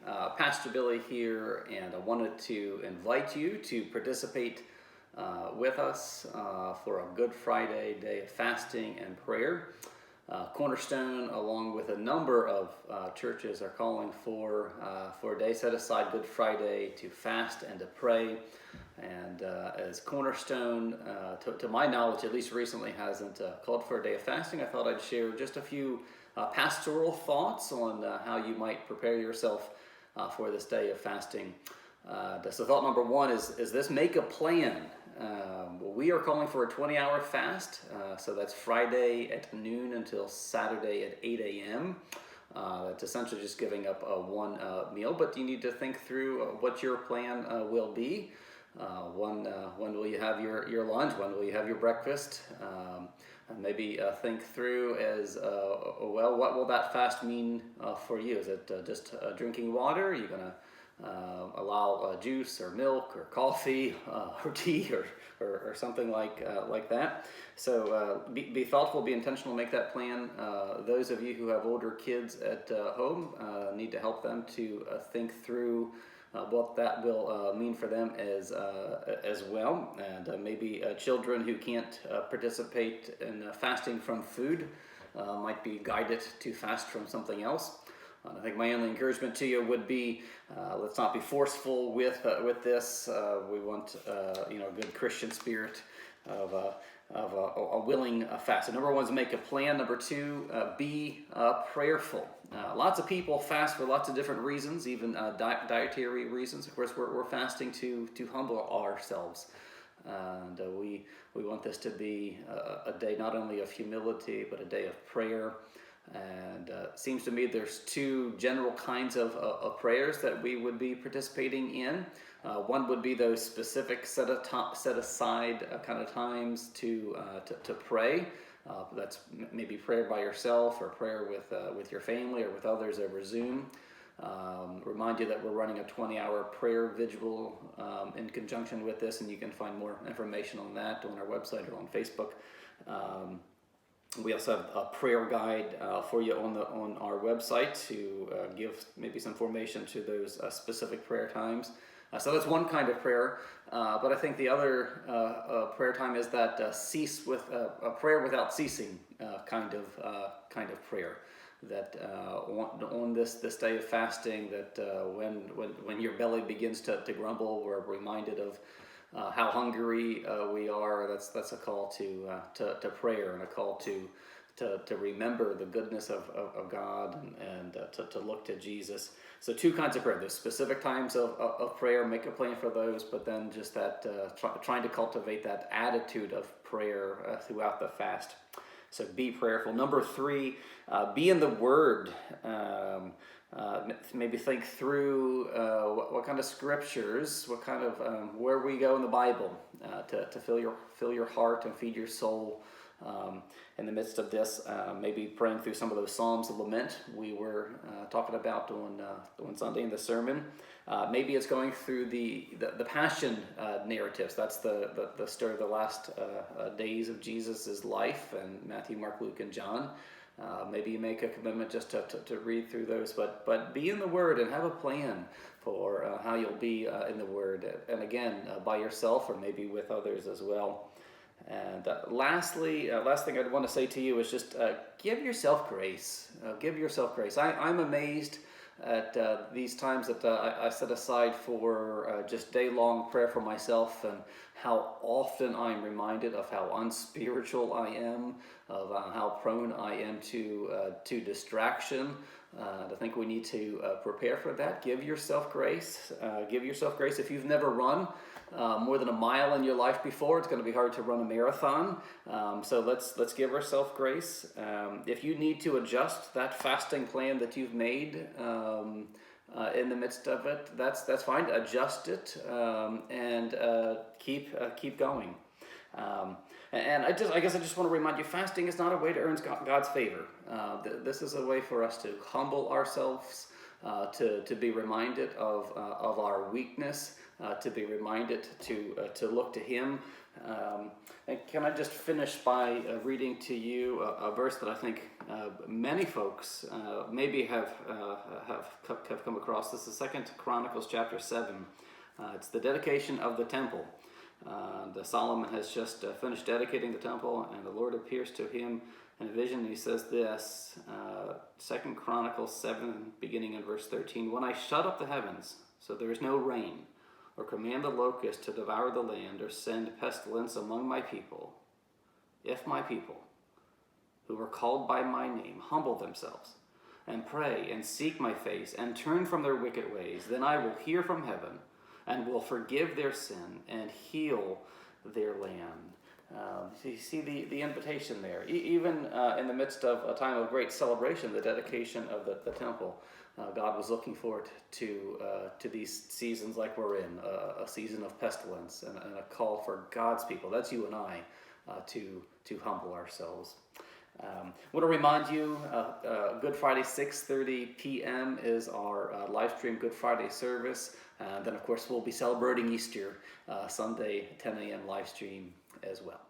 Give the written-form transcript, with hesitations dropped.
Pastor Billy here, and I wanted to invite you to participate with us for a Good Friday day of fasting and prayer. Cornerstone, along with a number of churches, are calling for a day set aside Good Friday to fast and to pray. And as Cornerstone, to my knowledge, at least recently, hasn't called for a day of fasting, I thought I'd share just a few pastoral thoughts on how you might prepare yourself for this day of fasting. So thought number one is this: make a plan. We are calling for a 20-hour fast, so that's Friday at noon until Saturday at 8 a.m. That's essentially just giving up one meal, but you need to think through what your plan will be. When will you have your lunch? When will you have your breakfast? And maybe think through as well, what will that fast mean for you? Is it just drinking water? Are you going to allow juice or milk or coffee or tea or something like that? So be thoughtful, be intentional, make that plan. Those of you who have older kids at home need to help them to think through what that will mean for them as well. And maybe children who can't participate in fasting from food might be guided to fast from something else. I think my only encouragement to you would be, let's not be forceful with this. We want a good Christian spirit of a willing fast. So number one is make a plan. Number two, be prayerful. Lots of people fast for lots of different reasons, even dietary reasons. Of course, we're fasting to humble ourselves. And we want this to be a day not only of humility, but a day of prayer. And seems to me there's two general kinds of prayers that we would be participating in. One would be those specific set aside kind of times to pray. That's maybe prayer by yourself or prayer with your family or with others over Zoom. Remind you that we're running a 20-hour prayer vigil in conjunction with this, and you can find more information on that on our website or on Facebook. We also have a prayer guide for you on our website to give maybe some formation to those specific prayer times. So that's one kind of prayer, but I think the other prayer time is that cease with a prayer without ceasing kind of prayer. That on this day of fasting, that when your belly begins to grumble, we're reminded of how hungry we are. That's a call to prayer and a call to remember the goodness of God and to look to Jesus. So two kinds of prayer: there's specific times of prayer, make a plan for those, but then just that trying to cultivate that attitude of prayer throughout the fast. So be prayerful. Number three, be in the Word. Maybe think through what kind of scriptures, what kind of where we go in the Bible to fill your heart and feed your soul in the midst of this. Maybe praying through some of those Psalms of Lament we were talking about on Sunday in the sermon. Maybe it's going through the Passion narratives. That's the story of the last days of Jesus' life, and Matthew, Mark, Luke, and John. Maybe you make a commitment just to read through those, but be in the Word and have a plan for how you'll be in the Word, and again, by yourself or maybe with others as well. And last thing I'd want to say to you is just give yourself grace. Give yourself grace. I'm amazed at these times that I set aside for just day-long prayer for myself, and how often I'm reminded of how unspiritual I am, of how prone I am to distraction. I think we need to prepare for that. Give yourself grace. Give yourself grace. If you've never run more than a mile in your life before, it's going to be hard to run a marathon. So let's give ourselves grace. If you need to adjust that fasting plan that you've made in the midst of it, that's fine. Adjust it and keep going. And I guess I just want to remind you, fasting is not a way to earn God's favor. This is a way for us to humble ourselves, to be reminded of our weakness, to be reminded to look to Him. And can I just finish by reading to you a verse that I think Many folks maybe have come across this. The 2 Chronicles chapter 7. It's the dedication of the temple. Solomon has just finished dedicating the temple, and the Lord appears to him in a vision. He says this, 2 Chronicles 7, beginning in verse 13, "When I shut up the heavens, so there is no rain, or command the locust to devour the land, or send pestilence among my people, if my people, who are called by my name, humble themselves, and pray, and seek my face, and turn from their wicked ways, then I will hear from heaven, and will forgive their sin, and heal their land." So you see the invitation there. Even in the midst of a time of great celebration, the dedication of the temple, God was looking forward to these seasons like we're in, a season of pestilence, and a call for God's people, that's you and I, to humble ourselves. I want to remind you, Good Friday, 6:30 p.m. is our live stream Good Friday service. Then, of course, we'll be celebrating Easter Sunday, 10 a.m. live stream as well.